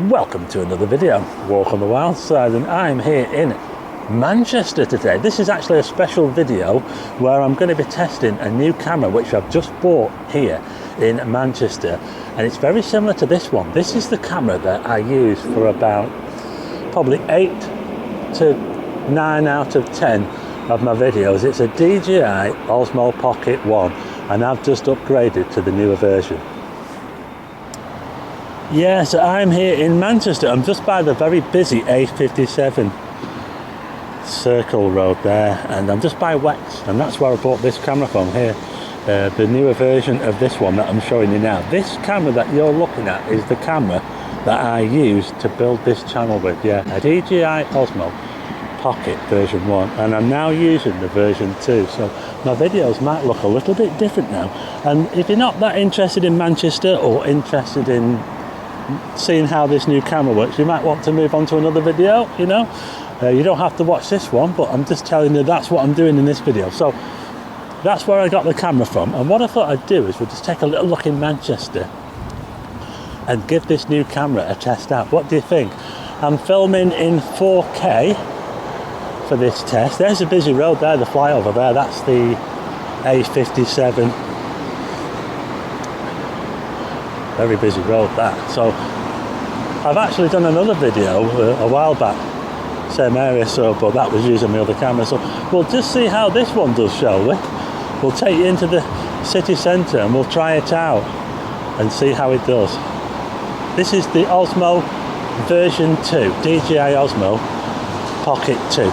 Welcome to another video, Walk on the Wild Side, and I'm here in Manchester today. This is actually a special video where I'm going to be testing a new camera which I've just bought here in Manchester, and it's very similar to this one. This is the camera that I use for about probably 8 to 9 out of 10 of my videos. It's a DJI Osmo Pocket 1 and I've just upgraded to the newer version. Yes, I'm here in Manchester. I'm just by the very busy A57 Circle Road there, and I'm just by Wex, and that's where I bought this camera from here. The newer version of this one that I'm showing you now. This camera that you're looking at is the camera that I used to build this channel with, yeah. A DJI Osmo Pocket version 1, and I'm now using the version 2, so my videos might look a little bit different now. And if you're not that interested in Manchester or interested in seeing how this new camera works, you might want to move on to another video, you know. You don't have to watch this one, but I'm just telling you that's what I'm doing in this video. So that's where I got the camera from, and what I thought I'd do is we'll just take a little look in Manchester and give this new camera a test out. What do you think? I'm filming in 4K for this test. There's a busy road there, the flyover there, that's the A57. Very busy road that. So I've actually done another video a while back, same area, so but that was using my other camera. So we'll just see how this one does, shall we? We'll take you into the city centre and we'll try it out and see how it does. This is the Osmo version 2, DJI Osmo Pocket 2.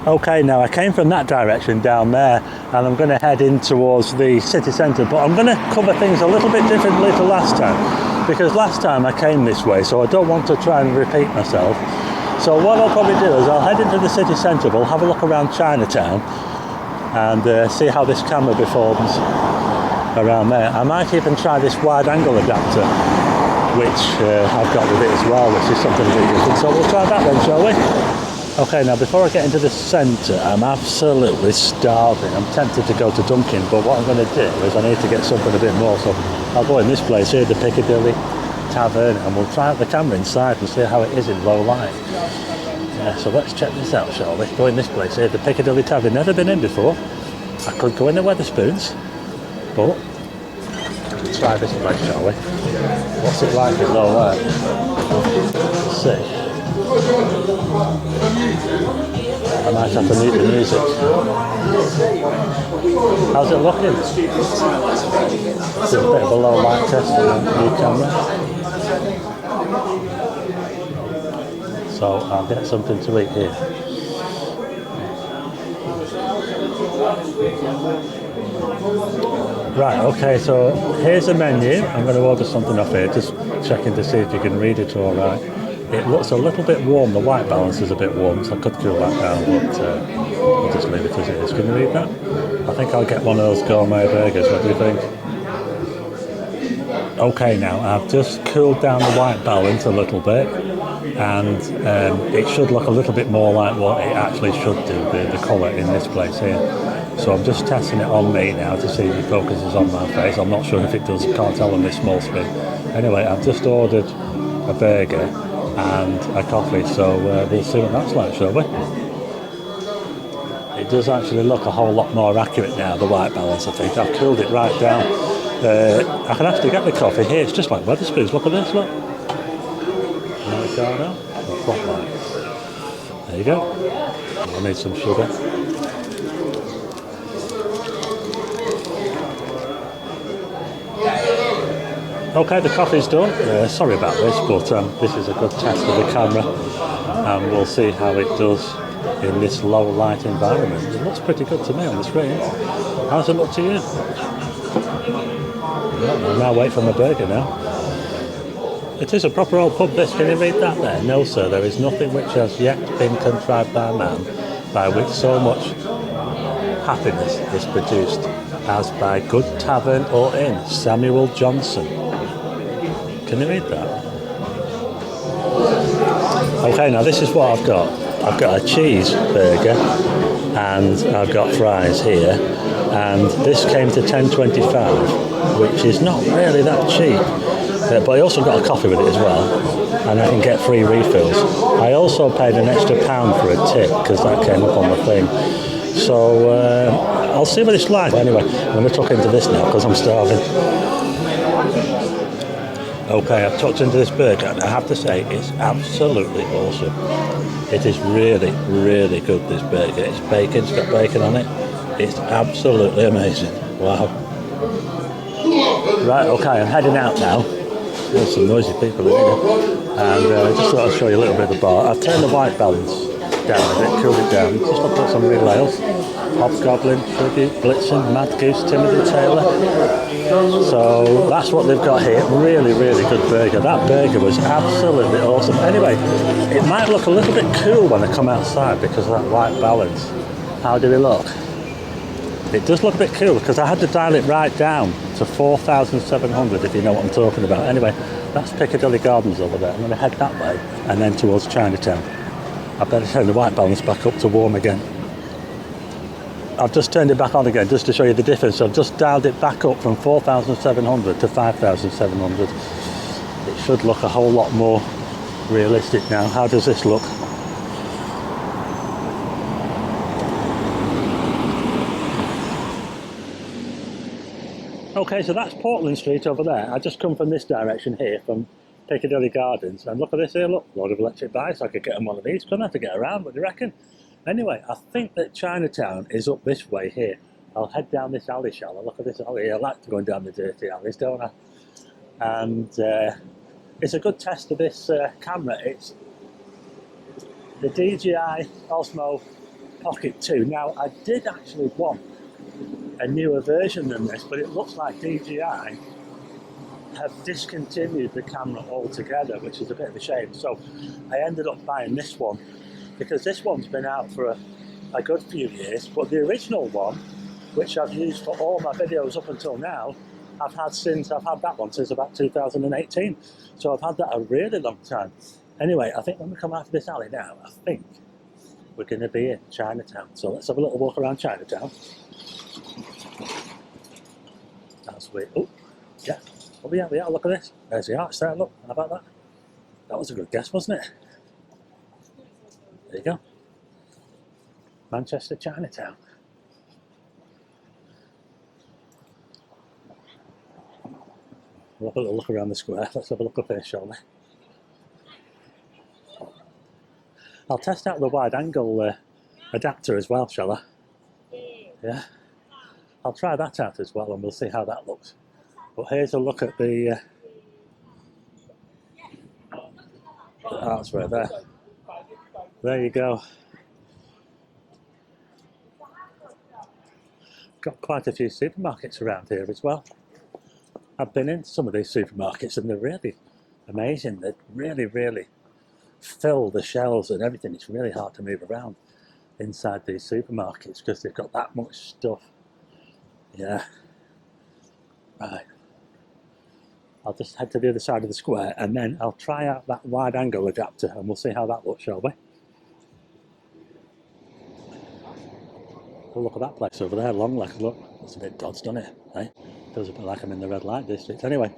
Okay, now I came from that direction down there and I'm going to head in towards the city centre, but I'm going to cover things a little bit differently to last time, because last time I came this way, so I don't want to try and repeat myself. So what I'll probably do is I'll head into the city centre, we'll have a look around Chinatown and see how this camera performs around there. I might even try this wide angle adapter which I've got with it as well, which is something a bit different, so we'll try that then, shall we? Okay, now before I get into the centre, I'm absolutely starving. I'm tempted to go to Dunkin', but what I'm going to do is I need to get something a bit more, so I'll go in this place here, the Piccadilly Tavern, and we'll try out the camera inside and see how it is in low light. Yeah, so let's check this out, shall we? Go in this place here, the Piccadilly Tavern. Never been in before. I could go in the Wetherspoons, but we'll try this place, shall we? What's it like in low light? Let's see. I might have to mute the music. How's it looking? It's a bit of a low light test on the new camera. So I'll get something to eat here. Right, okay, so here's the menu. I'm going to order something off here, just checking to see if you can read it all right. It looks a little bit warm, the white balance is a bit warm, so I could cool that down, but I'll just leave it as it is. Can you read that? I think I'll get one of those gourmet burgers, what do you think? Okay, now I've just cooled down the white balance a little bit, and it should look a little bit more like what it actually should do, the colour in this place here. So I'm just testing it on me now to see if it focuses on my face. I'm not sure if it does, can't tell on this small screen. Anyway, I've just ordered a burger and a coffee, so we'll see what that's like, shall we? It does actually look a whole lot more accurate now, the white balance, I think. I've cooled it right down. I can actually get the coffee here, it's just like Wetherspoons, look at this, look. There you go. I need some sugar. Okay, the coffee's done. Sorry about this, but this is a good test of the camera, and we'll see how it does in this low light environment. It looks pretty good to me on the screen. How's it look to you? I'll now wait for my burger now. It is a proper old pub, this. Can you read that there? No, sir, there is nothing which has yet been contrived by man, by which so much happiness is produced, as by good tavern or inn. Samuel Johnson. Can you read that? Okay, now this is what I've got. I've got a cheeseburger and I've got fries here, and this came to $10.25 which is not really that cheap. But I also got a coffee with it as well, and I can get free refills. I also paid an extra £1 for a tip because that came up on the thing. So I'll see what it's like. Anyway, I'm going to tuck into this now because I'm starving. Okay, I've tucked into this burger, and I have to say it's absolutely awesome. It is really, really good, this burger. It's bacon, it's got bacon on it. It's absolutely amazing. Wow. Right, okay, I'm heading out now. There's some noisy people in here. And I just thought I'd show you a little bit of the bar. I've turned the white balance down a bit, cooled it down. Just looked at some real ales. Hobgoblin, Tribute, Blitzen, Mad Goose, Timothy Taylor. So that's what they've got here. Really, really good burger. That burger was absolutely awesome. Anyway, it might look a little bit cool when I come outside because of that white balance. How do we look? It does look a bit cool because I had to dial it right down to 4,700 if you know what I'm talking about. Anyway, that's Piccadilly Gardens over there. I'm going to head that way and then towards Chinatown. I better turn the white balance back up to warm again. I've just turned it back on again just to show you the difference. I've just dialed it back up from 4,700 to 5,700. It should look a whole lot more realistic now. How does this look? Okay, so that's Portland Street over there. I just come from this direction here, from Piccadilly Gardens. And look at this here, look, a lot of electric bikes. I could get on one of these, couldn't I, to get around, what do you reckon? Anyway, I think that Chinatown is up this way here. I'll head down this alley, shall I? Look at this alley here. I like going down the dirty alleys, don't I? And it's a good test of this camera. It's the DJI Osmo Pocket 2. Now, I did actually want a newer version than this, but it looks like DJI have discontinued the camera altogether, which is a bit of a shame. So I ended up buying this one because this one's been out for a good few years, but the original one, which I've used for all my videos up until now, I've had that one since about 2018. So I've had that a really long time. Anyway, I think when we come out of this alley now, I think we're going to be in Chinatown. So let's have a little walk around Chinatown. That's weird. Oh, yeah. Oh, yeah, look at this. There's the arch there, look. How about that? That was a good guess, wasn't it? There you go. Manchester, Chinatown. We'll have a little look around the square. Let's have a look up here, shall we? I'll test out the wide angle adapter as well, shall I? Yeah. I'll try that out as well and we'll see how that looks. But here's a look at the arts right there. There you go. Got quite a few supermarkets around here as well. I've been in some of these supermarkets and they're really amazing. They really, really fill the shelves and everything. It's really hard to move around inside these supermarkets because they've got that much stuff. Yeah. Right. I'll just head to the other side of the square and then I'll try out that wide angle adapter and we'll see how that looks, shall we? Oh, look at that place over there, long leg. Look, it's a bit dodged, doesn't it? Eh? Does a bit like I'm in the red light district. Anyway,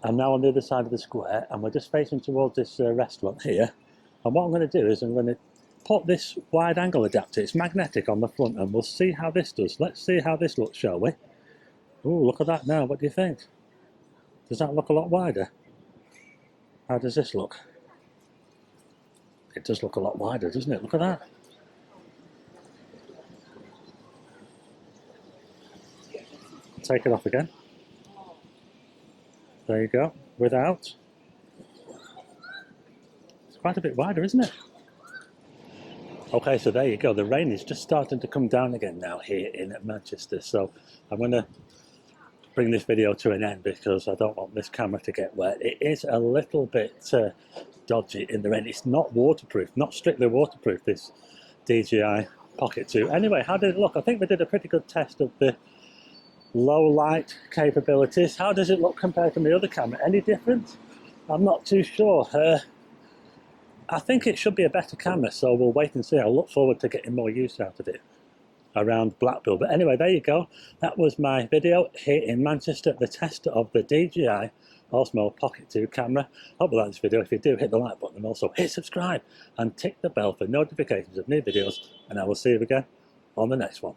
I'm now on the other side of the square and we're just facing towards this restaurant here. And what I'm going to do is I'm going to put this wide angle adapter, it's magnetic on the front, and we'll see how this does. Let's see how this looks, shall we? Oh, look at that now. What do you think? Does that look a lot wider? How does this look? It does look a lot wider, doesn't it? Look at that. Take it off again. There you go. Without. It's quite a bit wider, isn't it? Okay, so there you go. The rain is just starting to come down again now here in Manchester. So I'm going to bring this video to an end because I don't want this camera to get wet. It is a little bit dodgy in the rain. It's not waterproof, not strictly waterproof, this DJI Pocket 2. Anyway, how did it look? I think we did a pretty good test of the low light capabilities. How does it look compared to the other camera? Any different? I'm not too sure. I think it should be a better camera, so we'll wait and see. I'll look forward to getting more use out of it. around Blackpool. But anyway, there you go. That was my video here in Manchester, the test of the DJI Osmo Pocket 2 camera. Hope you like this video. If you do, hit the like button and also hit subscribe and tick the bell for notifications of new videos, and I will see you again on the next one.